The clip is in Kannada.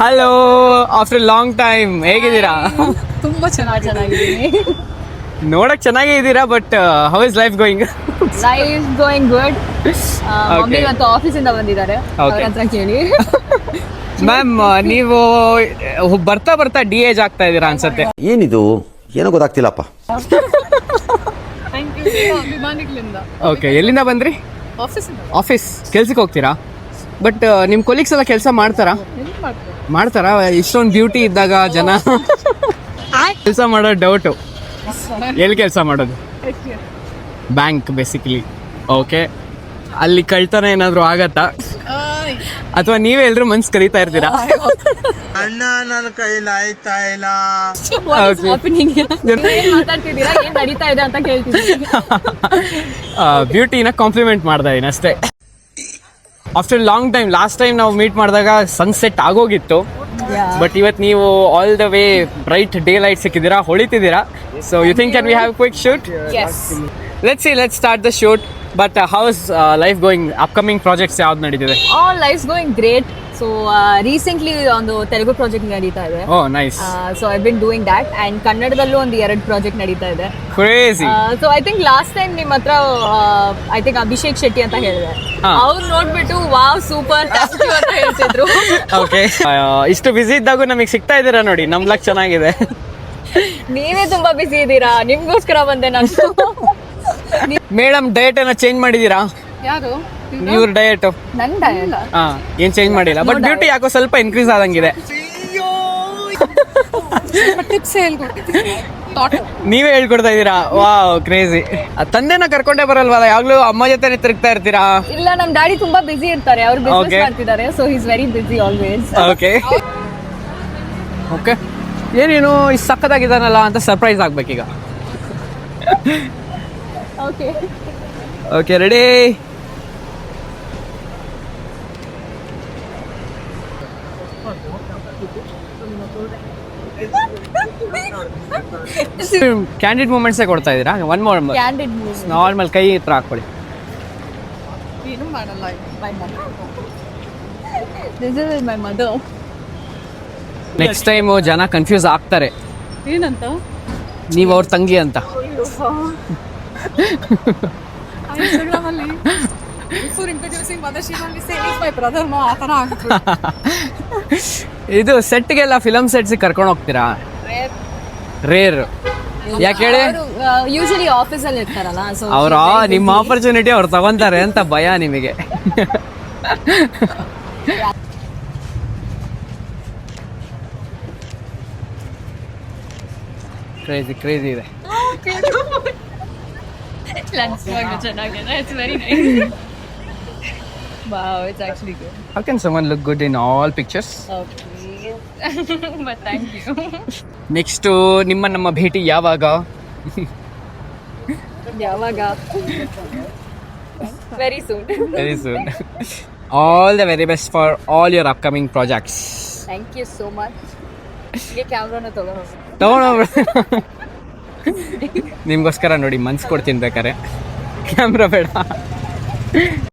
ಹಲೋ, ಆಫ್ಟರ್ ಲಾಂಗ್ ಟೈಮ್ ಹೇಗಿದ್ದೀರಾ? ತುಂಬಾ ಚೆನ್ನಾಗಿದ್ದೀನಿ. ನೋಡಕ್ ಚೆನ್ನಾಗೇ ಇದ್ದೀರಾ, but how is life going? Life going good. Mummy ಇವತ್ತು ಆಫೀಸಿಂದ ಬಂದಿದ್ದಾರೆ, ಅವ್ರ ಹತ್ರ ಕೇಳಿ. ಮ್ಯಾಮ್, ನೀವು ಬರ್ತಾ ಬರ್ತಾ ಡಿ ಏಜ್ ಆಗ್ತಾ ಇದ್ದೀರಾ ಅನ್ಸತ್ತೆ. ಏನಿದು ಏನೋ ಗೊತ್ತಾಗ್ತಿಲ್ಲಪ್ಪ. ಅಭಿಮಾನಿಗಳಿಂದ. ಓಕೆ, ಎಲ್ಲಿಂದ ಬಂದ್ರಿ? ಆಫೀಸ್ ಕೆಲ್ಸಕ್ಕೆ ಹೋಗ್ತೀರಾ? ಬಟ್ ನಿಮ್ಮ ಕೊಲೀಗ್ಸ್ ಎಲ್ಲ ಕೆಲಸ ಮಾಡ್ತಾರಾ? ಇಷ್ಟೊಂದು ಬ್ಯೂಟಿ ಇದ್ದಾಗ ಜನ ಕೆಲಸ ಮಾಡೋ ಡೌಟು. ಎಲ್ಲಿ ಕೆಲಸ ಮಾಡೋದು? Bank basically. ಓಕೆ, ಅಲ್ಲಿ ಕಳ್ತನ ಏನಾದರೂ ಆಗತ್ತಾ, ಅಥವಾ ನೀವೇ ಎಲ್ರು ಮನ್ಸು ಕರೀತಾ ಇರ್ತೀರಾ? ಅಣ್ಣ ನನ್ನ ಕೈಲಿ ಆಯ್ತಾ ಇಲ್ಲ. ಮಾತಾಡ್ತಿದ್ದೀರಾ, ಏನ್ ನಡೀತಾ ಇದೆ ಅಂತ ಕೇಳ್ತಿದ್ದೀನಿ. ಬ್ಯೂಟಿನ ಕಾಂಪ್ಲಿಮೆಂಟ್ ಮಾಡ್ತಾ ಇದೀನಿ ಅಷ್ಟೇ. After long time, last time ನಾವು ಮೀಟ್ ಮಾಡಿದಾಗ ಸನ್ಸೆಟ್ ಆಗೋಗಿತ್ತು, ಬಟ್ ಇವತ್ತು ನೀವು all the way bright day light ಸಿಕ್ಕಿದ್ದೀರಾ, ಹೊಳಿತಿದ್ದೀರಾ. So you think can we have quick shoot? Let's start the shoot. But how is life going? Upcoming projects ಯಾವ್ದು ನಡೀತಿದೆ? Life going great. So recently ಒಂದು ತೆಲುಗು ಪ್ರಾಜೆಕ್ಟ್ ನಡೀತಾ ಇದೆ. Oh nice. So I been doing that, and ಕನ್ನಡದಲ್ಲೂ ಒಂದು 2 ಪ್ರಾಜೆಕ್ಟ್ ನಡೀತಾ ಇದೆ. Crazy. So I think last time ನಿಮ್ಮ ಹತ್ರ ಐ ಥಿಂಕ್ ಅಭಿಷೇಕ್ ಶೆಟ್ಟಿ ಅಂತ ಹೇಳಿದೆ, ಅವ್ರು ನೋಡ್ಬಿಟ್ಟು ವಾವ್ ಸೂಪರ್ ಅಂತ ಹೇಳ್ತಿದ್ರು. ಓಕೆ, ಇಷ್ಟು ಬಿಸಿ ಇದ್ದಾಗೂ ನಮಗೆ ಸಿಗ್ತಾ ಇದ್ದೀರಾ ನೋಡಿ, ನಮ್ ಲಕ್ ಚೆನ್ನಾಗಿದೆ. ನೀವೇ ತುಂಬಾ ಬಿಸಿ ಇದ್ದೀರಾ, ನಿಮ್ಗೋಸ್ಕರ ಬಂದೆ ನಾನು. ಮೇಡಮ್, ಡಯಟ್ ಏನೋ ಚೇಂಜ್ ಮಾಡಿದೀರಾ? ಯಾರು? ಇವ್ರ ಡಯಟ್ ನನ್ ಡಯಟ್ ಏನ್ ಚೇಂಜ್ ಮಾಡಿಲ್ಲ, ಬಟ್ ಬ್ಯೂಟಿ ಯಾಕೋ ಸ್ವಲ್ಪ ಇನ್ಕ್ರೀಸ್ ಆದಂಗಿದೆ. ನೀವೇ ಹೇಳ್ಕೊಡ್ತಾ ಇದೀರಾ? Wow, crazy. ತಂದೆನ ಕರ್ಕೊಂಡೇ ಬರಲ್ವಲ್ಲ, ಯಾವಾಗ್ಲೂ ಅಮ್ಮ ಜೊತೆ ತಿರುಗ್ತಾ ಇರ್ತೀರಾ? ಇಲ್ಲ, ನಮ್ ಡ್ಯಾಡಿ ತುಂಬಾ ಬಿಸಿ ಇರ್ತಾರೆ, ಅವ್ರು ಬಿಸ್ನೆಸ್ ಮಾಡ್ತಿದ್ದಾರೆ, so he is very busy always. Okay okay, ಏನೇನು ಇಷ್ಟು ಸಕ್ಕತ್ತಾಗಿದ್ದಾನಲ್ಲ ಅಂತ ಸರ್ಪ್ರೈಸ್ ಆಗ್ಬೇಕೀಗ. Okay okay, ready? ಕ್ಯಾಂಡಿಡ್ ಮೂಮೆಂಟ್ಸೇ ಕೊಡ್ತಾ ಇದ್ದೀರಾ? ಒನ್ ಮೋರ್ ಕ್ಯಾಂಡಿಡ್ ನಾರ್ಮಲ್ ಕೈ ಹತ್ರ ಹಾಕೊಳ್ಳಿ. ಏನು ಮಾಡಲ್ಲ. This is my mother. Next time ಜನ ಕನ್ಫ್ಯೂಸ್ ಆಗ್ತಾರೆ, ಏನಂತ ನೀವು ಅವ್ರ ತಂಗಿ ಅಂತ. ಇದು ಸೆಟ್ಗೆಲ್ಲ ಫಿಲಮ್ ಸೆಟ್ಸಿಗೆ ಕರ್ಕೊಂಡು ಹೋಗ್ತೀರಾ? ರೇರ್. ಯಾಕೆ ಹೇಳಿ? ಯೂಶಲಿ ಆಫೀಸ್ ಅಲ್ಲಿ ಇರ್ತಾರಲ್ಲ, ಸೊ ಅವ್ರ ನಿಮ್ಮ ಆಪರ್ಚುನಿಟಿ ಅವ್ರು ತಗೊಂತಾರೆ ಅಂತ ಭಯ ನಿಮಗೆ. ಕ್ರೇಜಿ ಕ್ರೇಜಿ ಇದೆ. ಚೆನ್ನಾಗಿದೆ. It's very nice. Wow, it's actually good. How can someone look good in all pictures? Okay, but thank you. Next ನಮ್ಮ ಭೇಟಿ ಯಾವಾಗ? ಯಾವಾಗ? Very soon. Very soon. All the very best for all your upcoming projects. Thank you so much. ಹೀಗೆ ಕ್ಯಾಮ್ರಾನ ತಗೊಂಡು ನಿಮ್ಗೋಸ್ಕರ ನೋಡಿ ಮನ್ಸು ಕೊಡ್ತೀನಿ ಬೇಕಾರೆ, ಕ್ಯಾಮ್ರಾ ಬೇಡ.